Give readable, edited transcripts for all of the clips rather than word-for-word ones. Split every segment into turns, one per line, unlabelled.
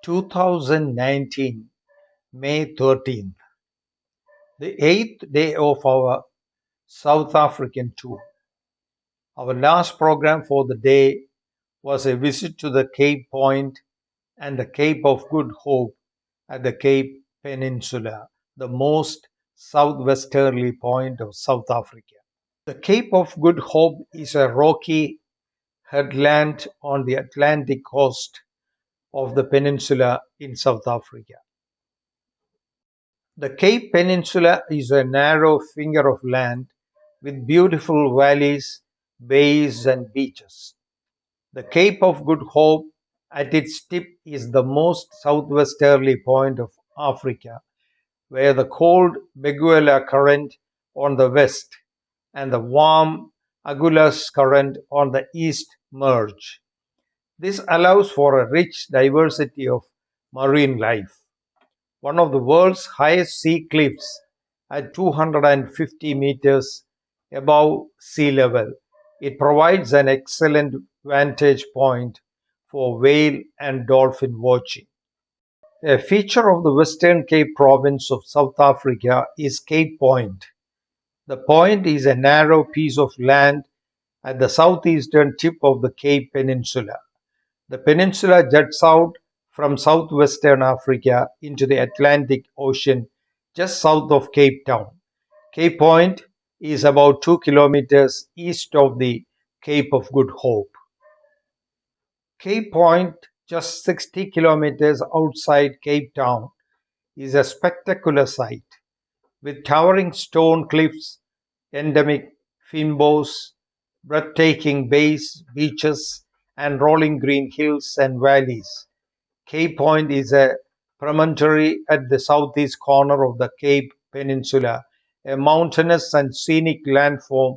2019, May 13th, the eighth day of our South African tour. Our last program for the day was a visit to the Cape Point and the Cape of Good Hope at the Cape Peninsula, the most southwesterly point of South Africa. The Cape of Good Hope is a rocky headland on the Atlantic coast of the peninsula in South Africa. The Cape Peninsula is a narrow finger of land with beautiful valleys, bays, and beaches. The Cape of Good Hope at its tip is the most southwesterly point of Africa, where the cold Benguela current on the west and the warm Agulhas current on the east merge. This allows for a rich diversity of marine life. One of the world's highest sea cliffs at 250 meters above sea level, it provides an excellent vantage point for whale and dolphin watching. A feature of the Western Cape province of South Africa is Cape Point. The point is a narrow piece of land at the southeastern tip of the Cape Peninsula. The peninsula juts out from southwestern Africa into the Atlantic Ocean just south of Cape Town. Cape Point is about 2 kilometers east of the Cape of Good Hope. Cape Point, just 60 kilometers outside Cape Town, is a spectacular sight with towering stone cliffs, endemic fynbos, breathtaking bays, beaches, and rolling green hills and valleys. Cape Point is a promontory at the southeast corner of the Cape Peninsula, a mountainous and scenic landform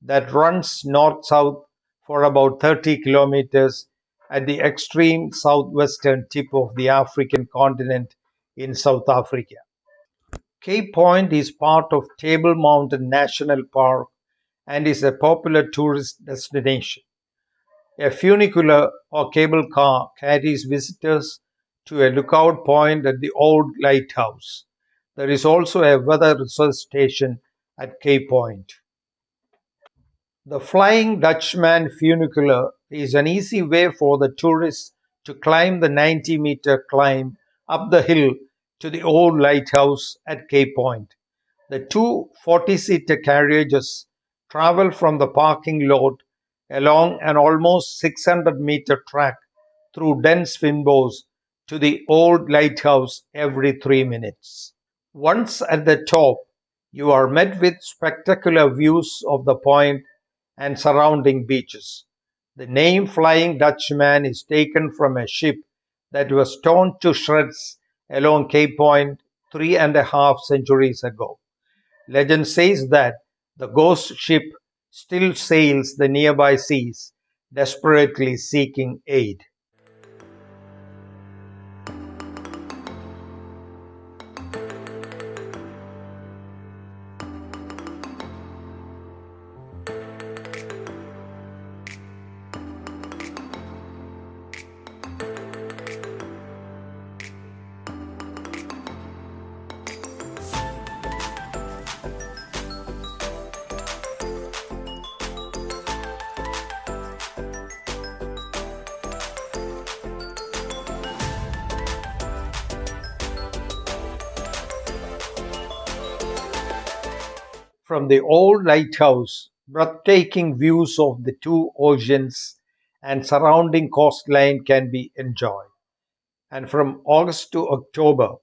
that runs north-south for about 30 kilometers at the extreme southwestern tip of the African continent in South Africa. Cape Point is part of Table Mountain National Park and is a popular tourist destination. A funicular or cable car carries visitors to a lookout point at the old lighthouse. There is also a weather research station at Cape Point. The Flying Dutchman funicular is an easy way for the tourists to climb the 90-meter climb up the hill to the old lighthouse at Cape Point. The two 40-seater carriages travel from the parking lot along an almost 600-meter track through dense fynbos to the old lighthouse every 3 minutes. Once at the top, you are met with spectacular views of the point and surrounding beaches. The name Flying Dutchman is taken from a ship that was torn to shreds along Cape Point 3.5 centuries ago. Legend says that the ghost ship still sails the nearby seas, desperately seeking aid. From the old lighthouse, breathtaking views of the two oceans and surrounding coastline can be enjoyed. And from August to October,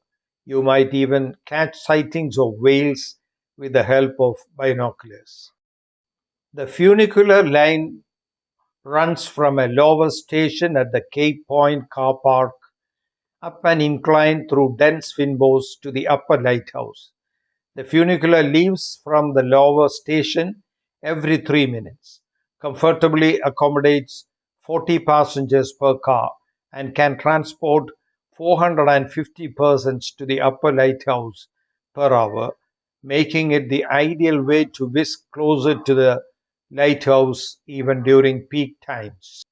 you might even catch sightings of whales with the help of binoculars. The funicular line runs from a lower station at the Cape Point car park up an incline through dense fynbos to the upper lighthouse. The funicular leaves from the lower station every 3 minutes, comfortably accommodates 40 passengers per car, and can transport 450 persons to the upper lighthouse per hour, making it the ideal way to whisk closer to the lighthouse even during peak times.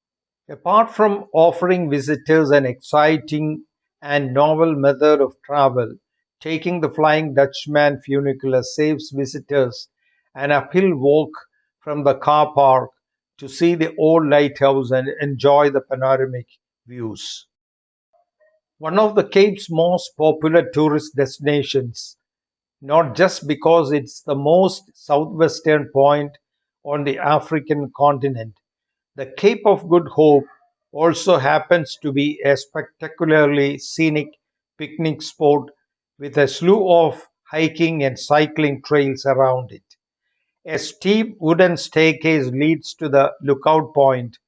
Apart from offering visitors an exciting and novel method of travel, taking the Flying Dutchman funicular saves visitors an uphill walk from the car park to see the old lighthouse and enjoy the panoramic views. One of the Cape's most popular tourist destinations, not just because it's the most southwestern point on the African continent. The Cape of Good Hope also happens to be a spectacularly scenic picnic spot with a slew of hiking and cycling trails around it. A steep wooden staircase leads to the lookout point,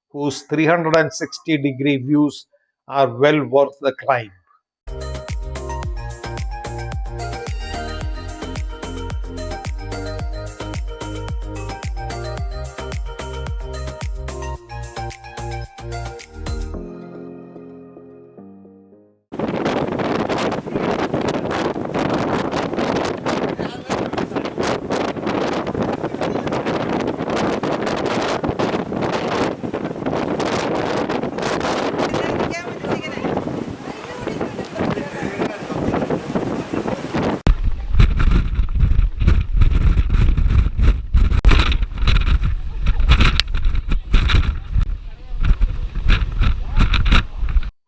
whose 360-degree views are well worth the climb.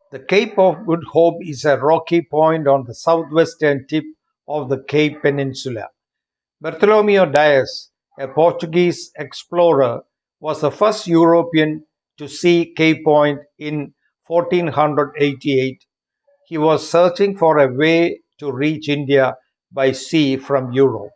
The Cape of Good Hope is a rocky point on the southwestern tip of the Cape Peninsula. Bartholomew Dias, a Portuguese explorer, was the first European to see Cape Point in 1488. He was searching for a way to reach India by sea from Europe.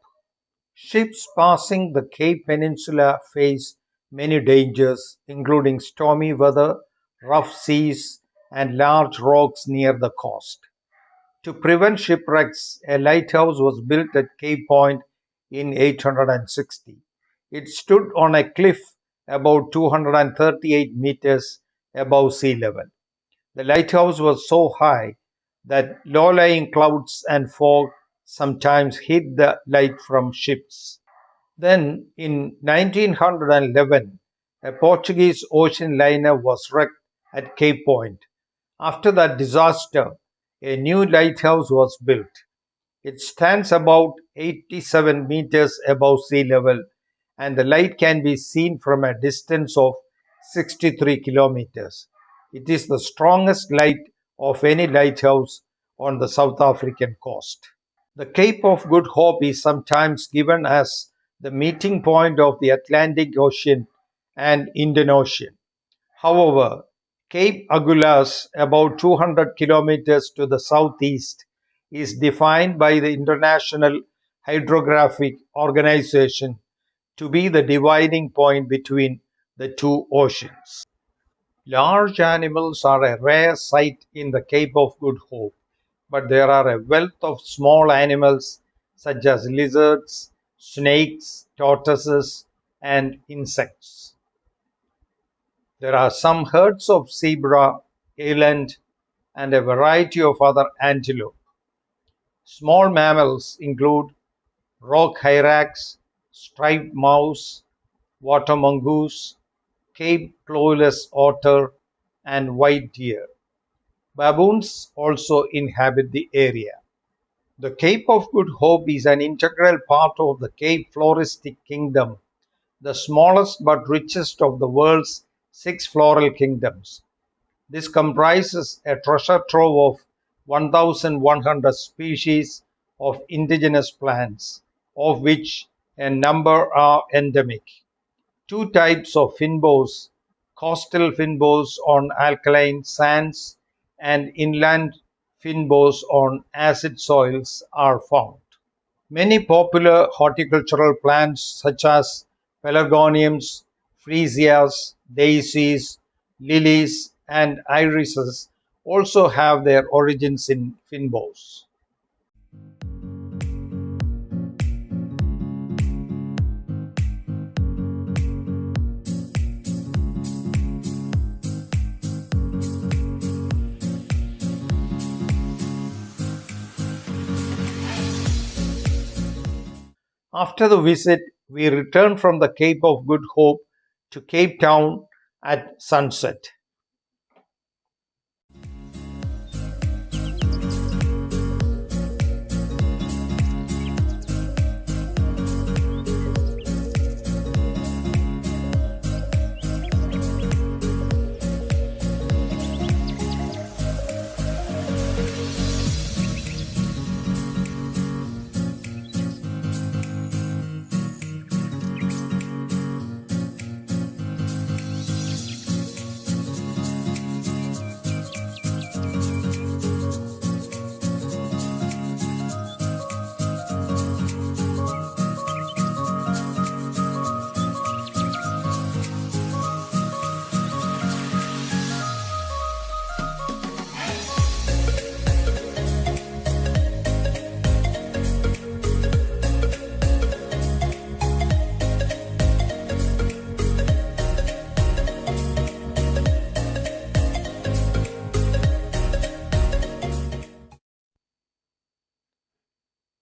Ships passing the Cape Peninsula face many dangers, including stormy weather, rough seas, and large rocks near the coast. To prevent shipwrecks, a lighthouse was built at Cape Point in 860. It stood on a cliff about 238 meters above sea level. The lighthouse was so high that low-lying clouds and fog sometimes hid the light from ships. Then, in 1911, a Portuguese ocean liner was wrecked at Cape Point. After that disaster, a new lighthouse was built. It stands about 87 meters above sea level, and the light can be seen from a distance of 63 kilometers. It is the strongest light of any lighthouse on the South African coast. The Cape of Good Hope is sometimes given as the meeting point of the Atlantic Ocean and Indian Ocean. However, Cape Agulhas, about 200 kilometers to the southeast, is defined by the International Hydrographic Organization to be the dividing point between the two oceans. Large animals are a rare sight in the Cape of Good Hope, but there are a wealth of small animals such as lizards, snakes, tortoises, and insects. There are some herds of zebra, eland, and a variety of other antelope. Small mammals include rock hyrax, striped mouse, water mongoose, Cape clawless otter, and white deer. Baboons also inhabit the area. The Cape of Good Hope is an integral part of the Cape Floristic Kingdom, the smallest but richest of the world's six floral kingdoms. This comprises a treasure trove of 1,100 species of indigenous plants, of which a number are endemic. Two types of fynbos, coastal fynbos on alkaline sands and inland fynbos on acid soils, are found. Many popular horticultural plants such as pelargoniums, freesias, daisies, lilies, and irises also have their origins in fynbos. After the visit, we returned from the Cape of Good Hope to Cape Town at sunset.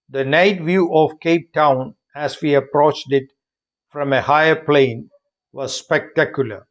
The night view of Cape Town as we approached it from a higher plane was spectacular.